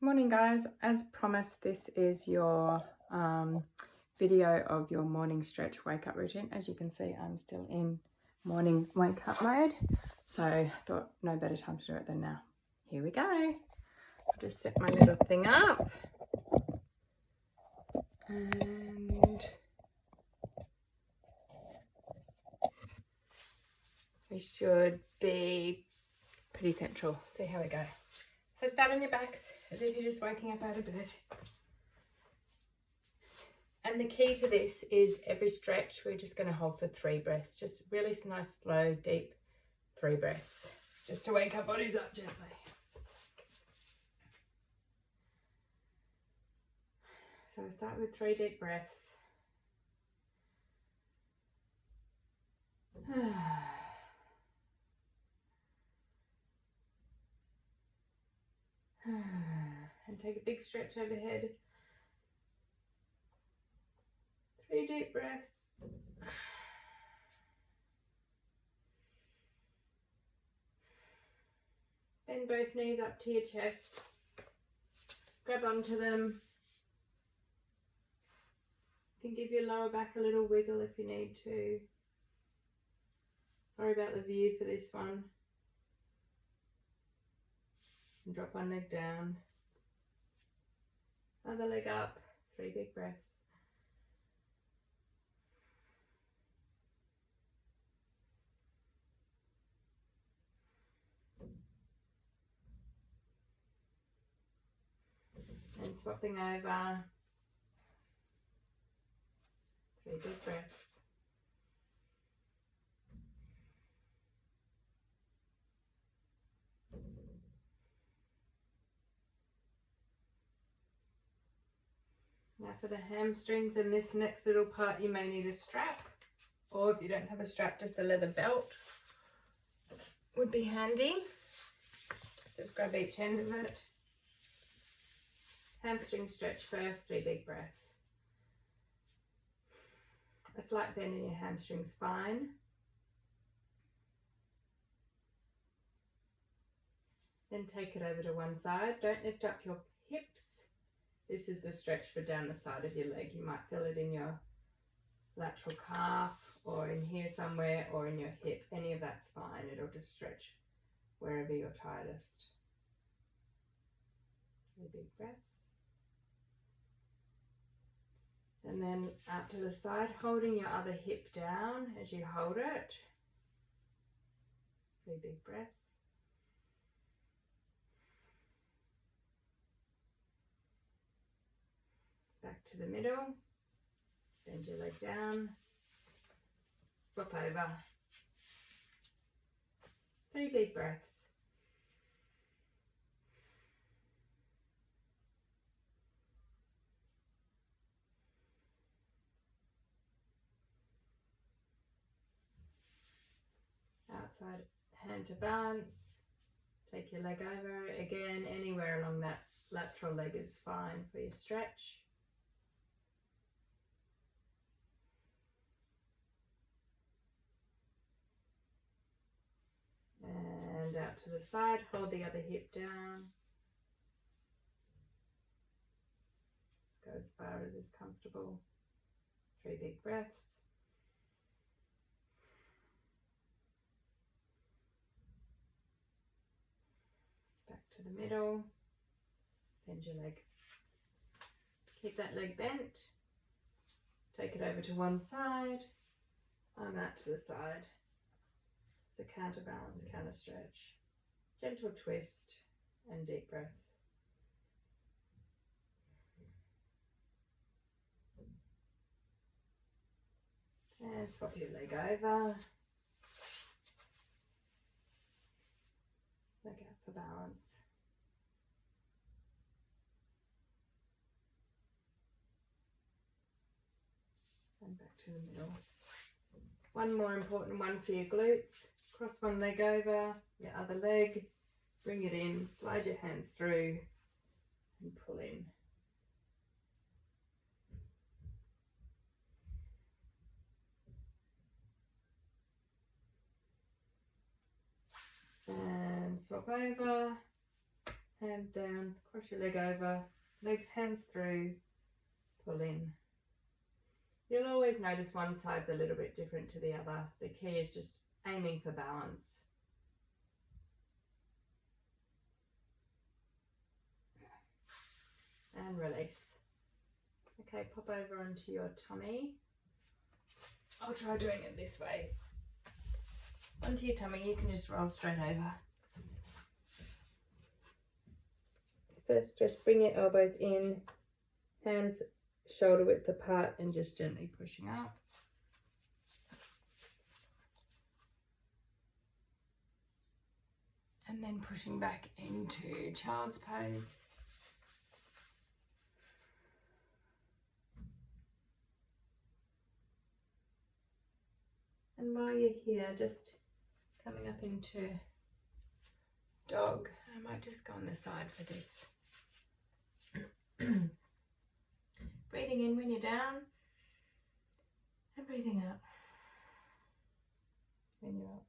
Morning guys, as promised this is your video of your morning stretch wake up routine. As you can see, I'm still in morning wake up mode, so I thought no better time to do it than now. Here we go. I'll just set my little thing up and we should be pretty central. See how we go. So start on your backs as if you're just waking up out of bed. And the key to this is every stretch, we're just going to hold for 3 breaths. Just really nice, slow, deep 3 breaths. Just to wake our bodies up gently. So start with 3 deep breaths. And take a big stretch overhead. 3 deep breaths. Bend both knees up to your chest. Grab onto them. You can give your lower back a little wiggle if you need to. Sorry about the view for this one. And drop one leg down. Other leg up. 3 big breaths. And swapping over. 3 big breaths. Now for the hamstrings and this next little part, you may need a strap, or if you don't have a strap, just a leather belt would be handy. Just grab each end of it. Hamstring stretch first, 3 big breaths. A slight bend in your hamstring spine. Then take it over to one side. Don't lift up your hips. This is the stretch for down the side of your leg. You might feel it in your lateral calf or in here somewhere or in your hip. Any of that's fine. It'll just stretch wherever you're tightest. 3 big breaths. And then out to the side, holding your other hip down as you hold it. 3 big breaths. Back to the middle. Bend your leg down. Swap over. 3 big breaths. Outside hand to balance. Take your leg over. Again, anywhere along that lateral leg is fine for your stretch. And out to the side, hold the other hip down. Go as far as is comfortable. 3 big breaths. Back to the middle. Bend your leg. Keep that leg bent. Take it over to one side. Arm out to the side. It's a counterbalance, counter stretch. Gentle twist and deep breaths. And swap your leg over. Leg out for balance. And back to the middle. One more important one for your glutes. Cross one leg over, your other leg, bring it in, slide your hands through and pull in. And swap over hand down, cross your leg over, hands through, pull in. You'll always notice one side's a little bit different to the other. The key is just aiming for balance. And release. Okay, pop over onto your tummy. I'll try doing it this way. Onto your tummy, you can just roll straight over. First, just bring your elbows in, hands shoulder width apart, and just gently pushing up. And then pushing back into child's pose. And while you're here, just coming up into dog. I might just go on the side for this. Breathing in when you're down, and breathing out when you're up.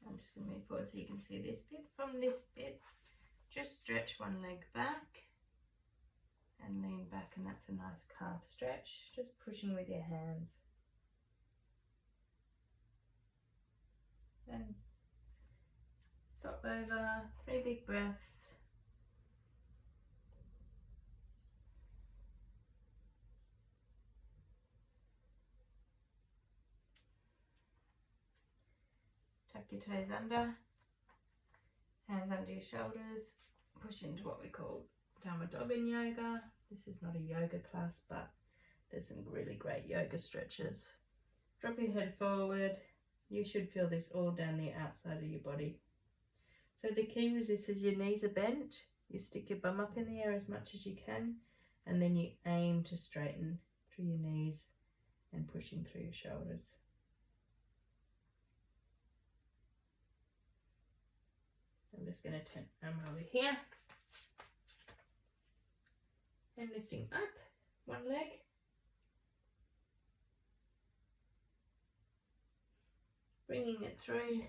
I'm just going to move forward so you can see this bit. From this bit, just stretch one leg back and lean back, and that's a nice calf stretch. Just pushing with your hands. Then swap over, 3 big breaths. Tuck your toes under, hands under your shoulders, push into what we call downward dog in yoga. This is not a yoga class, but there's some really great yoga stretches. Drop your head forward. You should feel this all down the outside of your body. So the key with this is your knees are bent. You stick your bum up in the air as much as you can, and then you aim to straighten through your knees and pushing through your shoulders. I'm just going to turn arm over here and lifting up one leg. Bringing it through.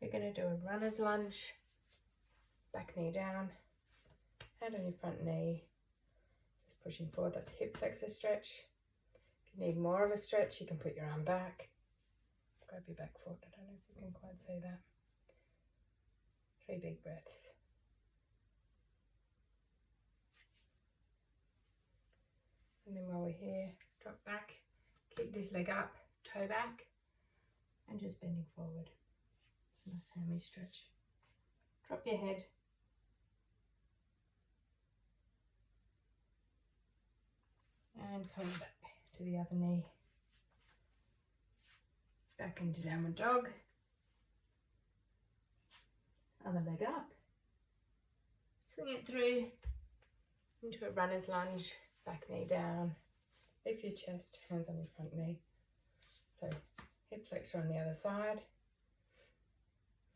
We're going to do a runner's lunge. Back knee down, hand on your front knee. Just pushing forward, that's a hip flexor stretch. If you need more of a stretch, you can put your arm back. Grab your back foot, I don't know if you can quite see that. 3 big breaths. And then while we're here, drop back, keep this leg up, toe back, and just bending forward. Nice hammy stretch. Drop your head. And coming back to the other knee. Back into downward dog. Other leg up. Swing it through into a runner's lunge. Back knee down. Lift your chest, hands on your front knee. So hip flexor on the other side.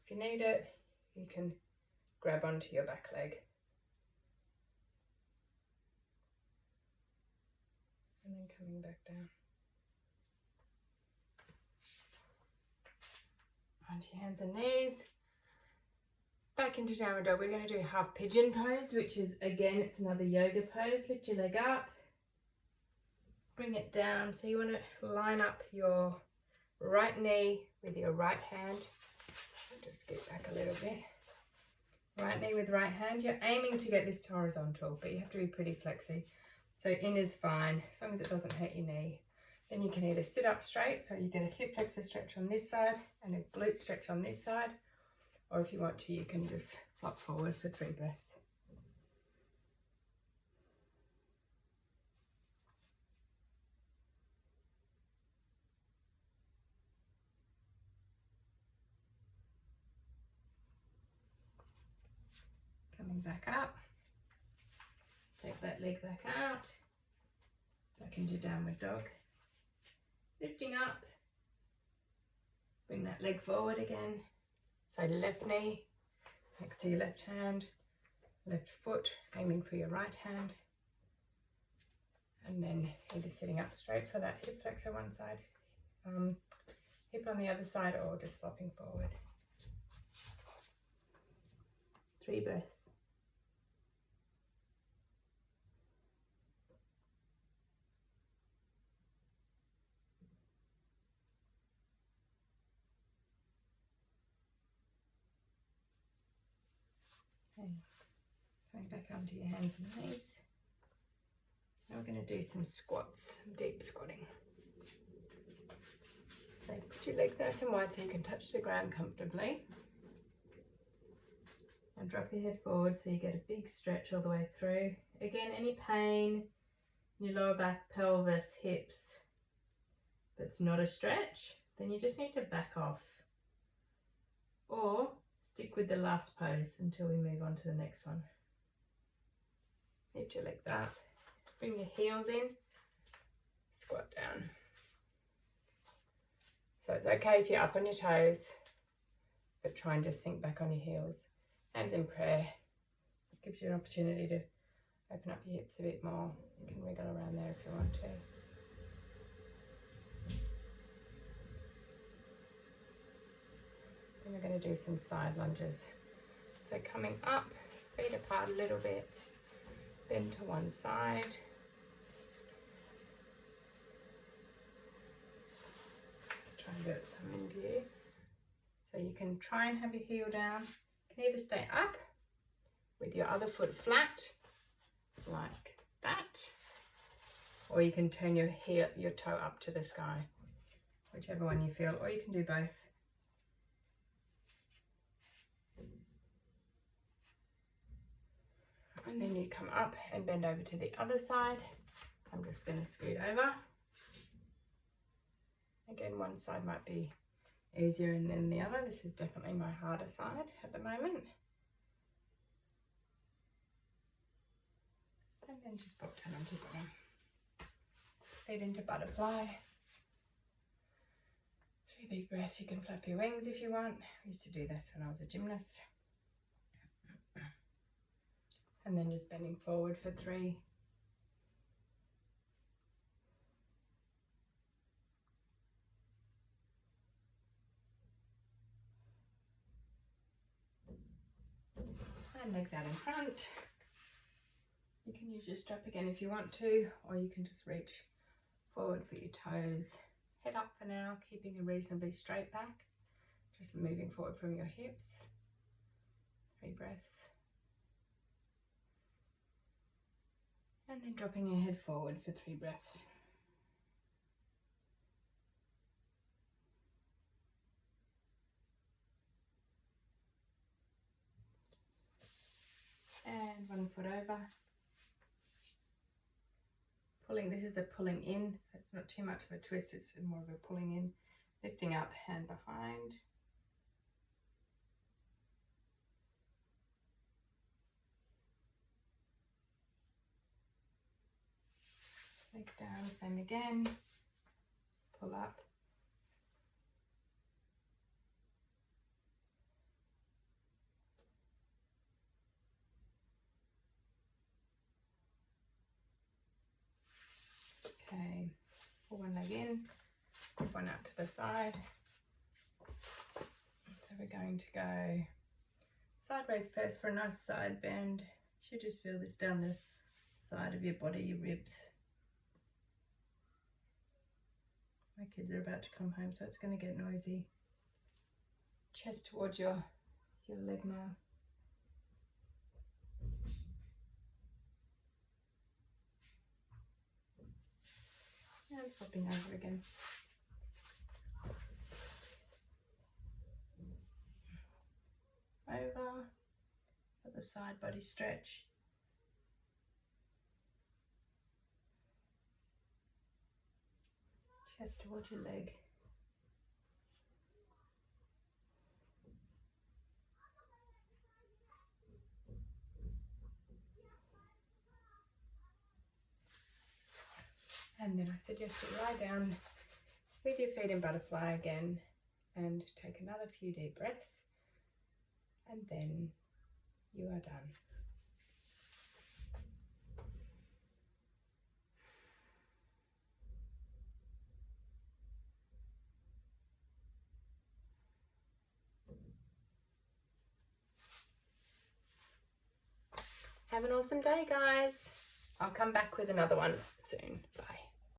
If you need it, you can grab onto your back leg. And then coming back down. Onto your hands and knees. Back into downward dog. We're going to do half pigeon pose, which is, again, it's another yoga pose. Lift your leg up. Bring it down. So you want to line up your right knee with your right hand. I'll just scoot back a little bit. Right knee with right hand. You're aiming to get this to horizontal, but you have to be pretty flexy. So in is fine, as long as it doesn't hurt your knee. Then you can either sit up straight, so you get a hip flexor stretch on this side and a glute stretch on this side. Or if you want to, you can just flop forward for 3 breaths. Coming back up. Take that leg back out. Back into downward dog. Lifting up. Bring that leg forward again. So left knee next to your left hand, left foot, aiming for your right hand, and then either sitting up straight for that hip flexor one side, hip on the other side, or just flopping forward. 3 breaths. Okay. Going back onto your hands and knees. Now we're going to do some squats, some deep squatting. So put your legs nice and wide so you can touch the ground comfortably. And drop your head forward so you get a big stretch all the way through. Again, any pain in your lower back, pelvis, hips that's not a stretch, then you just need to back off. Or stick with the last pose until we move on to the next one. Lift your legs up, bring your heels in, squat down. So it's okay if you're up on your toes, but try and just sink back on your heels. Hands in prayer. It gives you an opportunity to open up your hips a bit more. You can wiggle around there if you want to. And we're going to do some side lunges. So coming up, feet apart a little bit, bend to one side. Try and do it some in view. So you can try and have your heel down. You can either stay up with your other foot flat, like that, or you can turn your toe up to the sky, whichever one you feel, or you can do both. And then you come up and bend over to the other side. I'm just going to scoot over. Again, one side might be easier than the other. This is definitely my harder side at the moment. And then just pop down onto your bottom. Feet into butterfly. 3 big breaths. You can flap your wings if you want. I used to do this when I was a gymnast. And then just bending forward for 3. And legs out in front. You can use your strap again if you want to, or you can just reach forward for your toes. Head up for now, keeping a reasonably straight back. Just moving forward from your hips. 3 breaths. And then dropping your head forward for 3 breaths. And 1 foot over. Pulling, this is a pulling in, so it's not too much of a twist, it's more of a pulling in. Lifting up, hand behind. Leg down, same again. Pull up. Okay, pull one leg in, put one out to the side. So we're going to go sideways first for a nice side bend. You should just feel this down the side of your body, your ribs. My kids are about to come home, so it's going to get noisy. Chest towards your leg now. And swapping over again. Over for the side body stretch. Chest towards your leg. And then I suggest you lie down with your feet in butterfly again and take another few deep breaths, and then you are done. Have an awesome day, guys. I'll come back with another one soon. Bye.